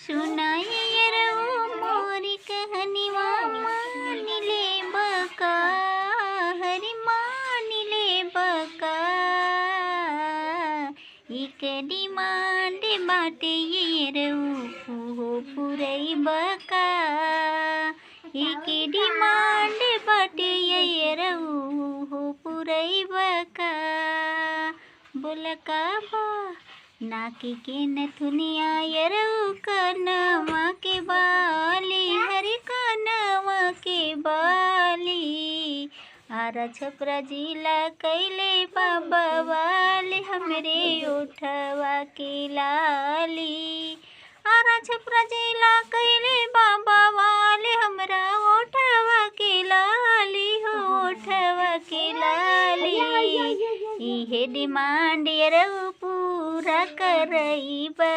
सुनाई रहो मोरी कहनिवा मान ले बका हरि मान ले बका एक डिमांड बाटे ये रहो हो पुरई बका एक डिमांड बाटे ये रहो हो पुरई बका बोला का बा नाकी के नथुनिया यरऊ कनवा के बाली हरे कनवा के बाली आरा छपरा जिला कैले बाबा वाले हमरे उठवा के लाली आरा छपरा जिला कैले बाबा वाले हमरा उठवा के लाली हो उठवा के लाली इहे डिमांड यरऊ पूरा करई बा।